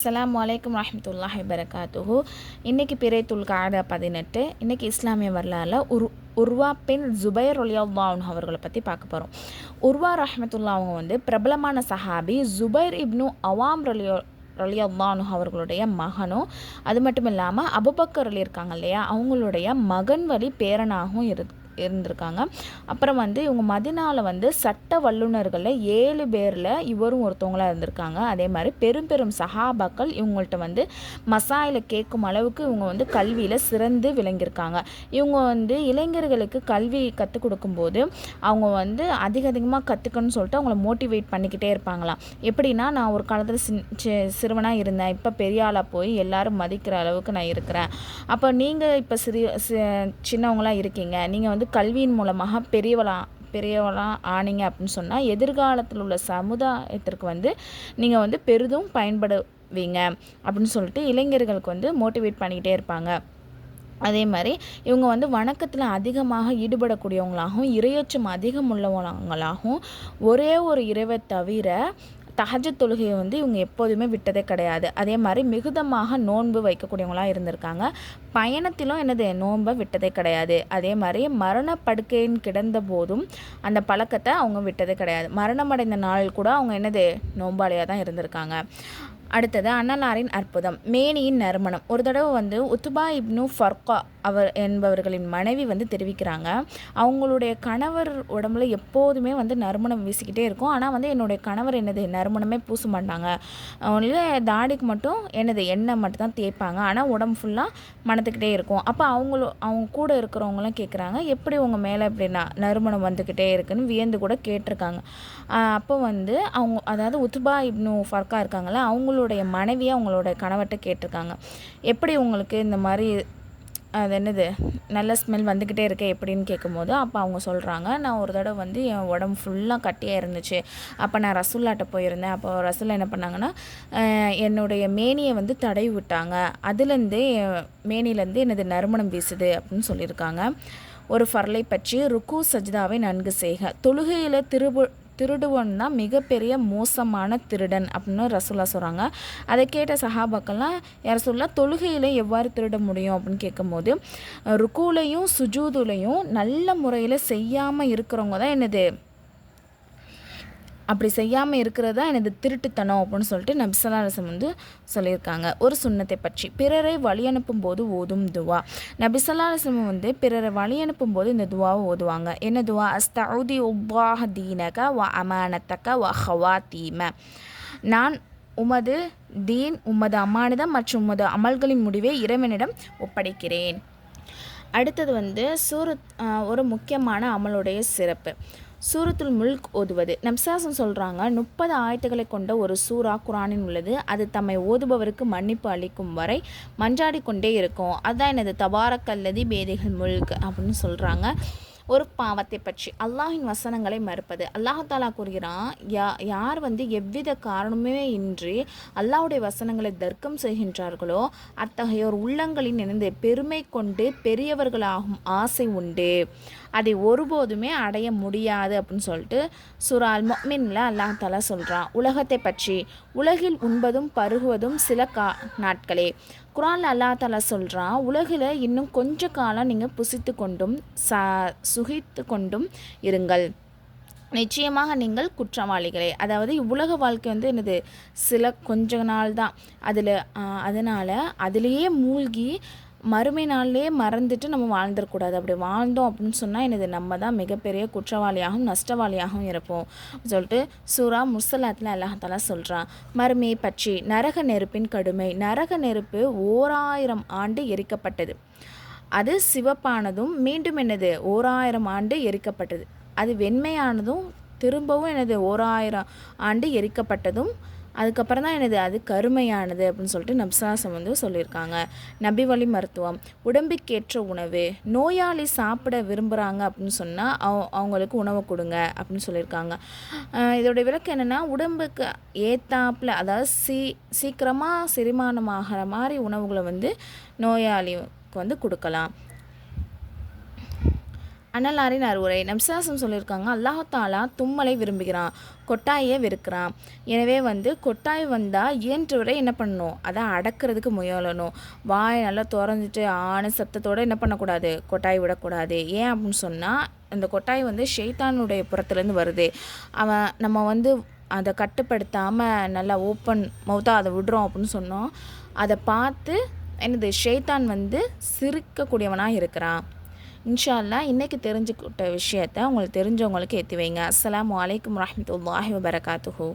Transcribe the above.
அஸ்ஸலாமு அலைக்கும் வரஹ்மத்துல்லாஹி வபரகாத்துஹு. இன்றைக்கி பிறைத்துல் காதா 18. இன்றைக்கி இஸ்லாமிய வரலாறில் உர்வா பின் ஜுபைர் ரலியல்லாஹு அன்ஹு அவர்களை பற்றி பார்க்க போகிறோம். உர்வா ரஹ்மத்துல்லாஹ் அவங்க பிரபலமான சஹாபி. ஜுபைர் இப்னு அவாம் ரலியல்லாஹு அன்ஹு அவர்களுடைய மகனும், அது மட்டும் இல்லாமல் அபுபக்கர் இருக்காங்க இல்லையா, அவங்களுடைய மகன் வழி பேரனாகவும் இருந்திருக்காங்க. அப்புறம் இவங்க மதினாவில் சட்ட வல்லுநர்களில் 7 பேரில் இவரும் ஒருத்தவங்களாக இருந்திருக்காங்க. அதே மாதிரி பெரும் சஹாபாக்கள் இவங்கள்ட்ட மசாயில கேட்கும் அளவுக்கு இவங்க கல்வியில் சிறந்து விளங்கியிருக்காங்க. இவங்க இளைஞர்களுக்கு கல்வி கற்றுக் கொடுக்கும்போது அவங்க அதிகமாக கற்றுக்கணும்னு சொல்லிட்டு அவங்கள மோட்டிவேட் பண்ணிக்கிட்டே இருப்பாங்களாம். எப்படின்னா, நான் ஒரு காலத்தில் சிறுவனாக இருந்தேன், இப்போ பெரிய ஆளாக போய் எல்லாரும் மதிக்கிற அளவுக்கு நான் இருக்கிறேன். அப்போ நீங்கள் இப்போ சின்னவங்களாக இருக்கீங்க, நீங்கள் கல்வியின் மூலமாக பெரியவளாக ஆனீங்க அப்படின்னு சொன்னால் எதிர்காலத்தில் உள்ள சமுதாயத்திற்கு நீங்கள் பெரிதும் பயன்படுவீங்க அப்படின்னு சொல்லிட்டு இளைஞர்களுக்கு மோட்டிவேட் பண்ணிக்கிட்டே இருப்பாங்க. அதே மாதிரி இவங்க வணக்கத்தில் அதிகமாக ஈடுபடக்கூடியவங்களாகவும் இரையச்சம் அதிகம் உள்ளவங்களாகவும் ஒரே ஒரு இறைவை தவிர தஹஜ்ஜுத் தொழுகையை இவங்க எப்போதுமே விட்டதே கிடையாது. அதே மாதிரி மிகுதமாக நோன்பு வைக்கக்கூடியவங்களாக இருந்திருக்காங்க. பயணத்திலும் நோன்பை விட்டதே கிடையாது. அதே மாதிரி மரணப்படுக்கையின் கிடந்த போதும் அந்த பழக்கத்தை அவங்க விட்டதே கிடையாது. மரணமடைந்த நாள் கூட அவங்க நோம்பாளியாக தான் இருந்திருக்காங்க. அடுத்தது அன்னலாரின் அற்புதம், மேனியின் நறுமணம். ஒரு தடவை உத்பா இப்னு ஃபர்கா என்பவர்களின் மனைவி தெரிவிக்கிறாங்க, அவங்களுடைய கணவர் உடம்புல எப்போதுமே நறுமணம் வீசிக்கிட்டே இருக்கும். ஆனால் என்னுடைய கணவர் நறுமணமே பூச மாட்டாங்க, இல்லை தாடிக்கு மட்டும் எண்ணெய் மட்டும் தான் தேய்ப்பாங்க, ஆனால் உடம்பு ஃபுல்லாக மணத்துக்கிட்டே இருக்கும். அப்போ அவங்க கூட இருக்கிறவங்களாம் கேட்குறாங்க, எப்படி உங்கள் மேலே இப்படி நறுமணம் வந்துக்கிட்டே இருக்குன்னு வியந்து கூட கேட்டிருக்காங்க. அப்போ அவங்க, அதாவது உத்பா இப்னு ஃபர்கா இருக்காங்களா, அவங்களுடைய மனைவியை அவங்களோட கணவர்கிட்ட கேட்டிருக்காங்க, எப்படி உங்களுக்கு இந்த மாதிரி அது நல்ல ஸ்மெல் வந்துக்கிட்டே இருக்கே எப்படின்னு கேட்கும்போது, அப்போ அவங்க சொல்கிறாங்க, நான் ஒரு தடவை என் உடம்பு ஃபுல்லாக கட்டியாக இருந்துச்சு, அப்போ நான் ரசூல்லாட்ட போயிருந்தேன். அப்போ ரசூல்லா என்ன பண்ணாங்கன்னா, என்னுடைய மேனியை தடவி விட்டாங்க, அதுலேருந்து மேனிலேருந்து எனது நறுமணம் வீசுது அப்படின்னு சொல்லியிருக்காங்க. ஒரு ஃபர்லை பற்றி, ருக்கு சஜ்தாவை நன்கு செய்க, தொழுகையில் திருடுவன் தான் மிகப்பெரிய மோசமான திருடன் அப்படின்னு ரசூல்லா சொல்கிறாங்க. அதை கேட்ட சஹாபாக்கள்லாம், ரசூல்லா தொழுகையில் எவ்வாறு திருட முடியும் அப்படின்னு கேட்கும்போது, ருக்கூலையும் சுஜூதுலையும் நல்ல முறையில் செய்யாமல் இருக்கிறவங்க தான் அப்படி செய்யாமல் இருக்கிறது தான் எனது திருட்டுத்தனம் அப்படின்னு சொல்லிட்டு நபி ஸல்லல்லாஹு அலைஹி வஸல்லம் சொல்லியிருக்காங்க. ஒரு சுன்னத்தை பற்றி, பிறரை வழி அனுப்பும் போது ஓதும் துவா. நபி ஸல்லல்லாஹு அலைஹி வஸல்லம் பிறரை வழி அனுப்பும் போது இந்த துவாவை ஓதுவாங்க. என்ன துவா? அஸ்தஊதி உல்லாஹ தீனக வ அமானத்தக வ ஹவாத்தீம. நான் உமது தீன், உமது அமானிதம் மற்றும் உமது அமல்களின் முடிவை இறைவனிடம் ஒப்படைக்கிறேன். அடுத்தது ஒரு முக்கியமான அமலுடைய சிறப்பு, சூரத்துல் முல்க் ஓதுவது. நபிஸாசம் சொல்கிறாங்க, 30 ஆயத்துக்களை கொண்ட ஒரு சூரா குரானில் உள்ளது. அது தம்மை ஓதுபவருக்கு மன்னிப்பு அளிக்கும் வரை மன்றாடி கொண்டே இருக்கும். அதுதான் எனது தபாரக்கல்லதி பேதிகள் முல்க் அப்படின்னு சொல்கிறாங்க. ஒரு பாவத்தை பற்றி, அல்லாஹின் வசனங்களை மறுப்பது. அல்லாஹ் தாலா கூறுகிறான், யார் எவ்வித காரணமே இன்றி அல்லாஹுடைய வசனங்களை தர்க்கம் செய்கின்றார்களோ அத்தகையோர் உள்ளங்களின் இணைந்து பெருமை கொண்டு பெரியவர்களாகும் ஆசை உண்டு, அதை ஒருபோதுமே அடைய முடியாது அப்படின்னு சொல்லிட்டு சூரா அல் முஃமினில் அல்லாஹ் தாலா சொல்கிறான். உலகத்தை பற்றி, உலகில் உண்பதும் பருகுவதும் சில நாட்களே. குரானில் அல்லாஹ் தாலா சொல்கிறான், உலகில் இன்னும் கொஞ்ச காலம் நீங்கள் புசித்து கொண்டும் சுகித்து கொண்டும் இருங்கள், நிச்சயமாக நீங்கள் குற்றவாளிகளே. அதாவது உலக வாழ்க்கை சில கொஞ்ச நாள் தான், அதனால் அதிலேயே மூழ்கி மறுமை நாள்லேயே மறந்துட்டு நம்ம வாழ்ந்துடக்கூடாது. அப்படி வாழ்ந்தோம் அப்படின்னு சொன்னால் நம்ம தான் மிகப்பெரிய குற்றவாளியாகவும் நஷ்டவாளியாகவும் இருப்போம் சொல்லிட்டு சூரா முர்சலாத்தில் அல்லாஹ் தாலா சொல்கிறான். மறுமையை பற்றி, நரக நெருப்பின் கடுமை. நரக நெருப்பு 1000 ஆண்டு எரிக்கப்பட்டது, அது சிவப்பானதும் மீண்டும் 1000 ஆண்டு எரிக்கப்பட்டது, அது வெண்மையானதும் திரும்பவும் 1000 ஆண்டு எரிக்கப்பட்டதும், அதுக்கப்புறம் தான் அது கருமையானது அப்படின்னு சொல்லிட்டு நபிஸாசம் சொல்லியிருக்காங்க. நபி வழி மருத்துவம், உடம்புக்கேற்ற உணவு. நோயாளி சாப்பிட விரும்புகிறாங்க அப்படின்னு சொன்னால் அவங்களுக்கு உணவு கொடுங்க அப்படின்னு சொல்லியிருக்காங்க. இதோடைய விளக்கம் என்னென்னா, உடம்புக்கு ஏத்தாப்பில், அதாவது சீக்கிரமாக செரிமானமாகிற மாதிரி உணவுகளை நோயாளிக்கு கொடுக்கலாம். அன்னலாரின் அறிவுரை நம்சாசம் சொல்லியிருக்காங்க, அல்லாஹ் தாலா தும்மலை விரும்புகிறான், கொட்டாயை வெறுக்கிறான். எனவே கொட்டாய் வந்தால் இயன்றவரை என்ன பண்ணணும், அதை அடக்கிறதுக்கு முயலணும். வாய் நல்லா திறந்துட்டு ஆன சத்தத்தோடு என்ன பண்ணக்கூடாது, கொட்டாய் விடக்கூடாது. ஏன் அப்படின்னு சொன்னால் அந்த கொட்டாய் ஷெய்தானுடைய புறத்துலேருந்து வருது. அவன் நம்ம அதை கட்டுப்படுத்தாமல் நல்லா ஓப்பன் மவுத்தாக அதை விடுறோம் அப்படின்னு சொன்னோம். அதை பார்த்து ஷெய்தான் சிரிக்கக்கூடியவனாக இருக்கிறான். இன்ஷா அல்லாஹ் இன்றைக்கி தெரிஞ்சுக்கிட்ட விஷயத்தை உங்களுக்கு தெரிஞ்சவங்களுக்கு ஏற்றி வைங்க. அஸ்ஸலாமு அலைக்கும் வரஹ்மத்துல்லாஹி வபரகாத்துஹு.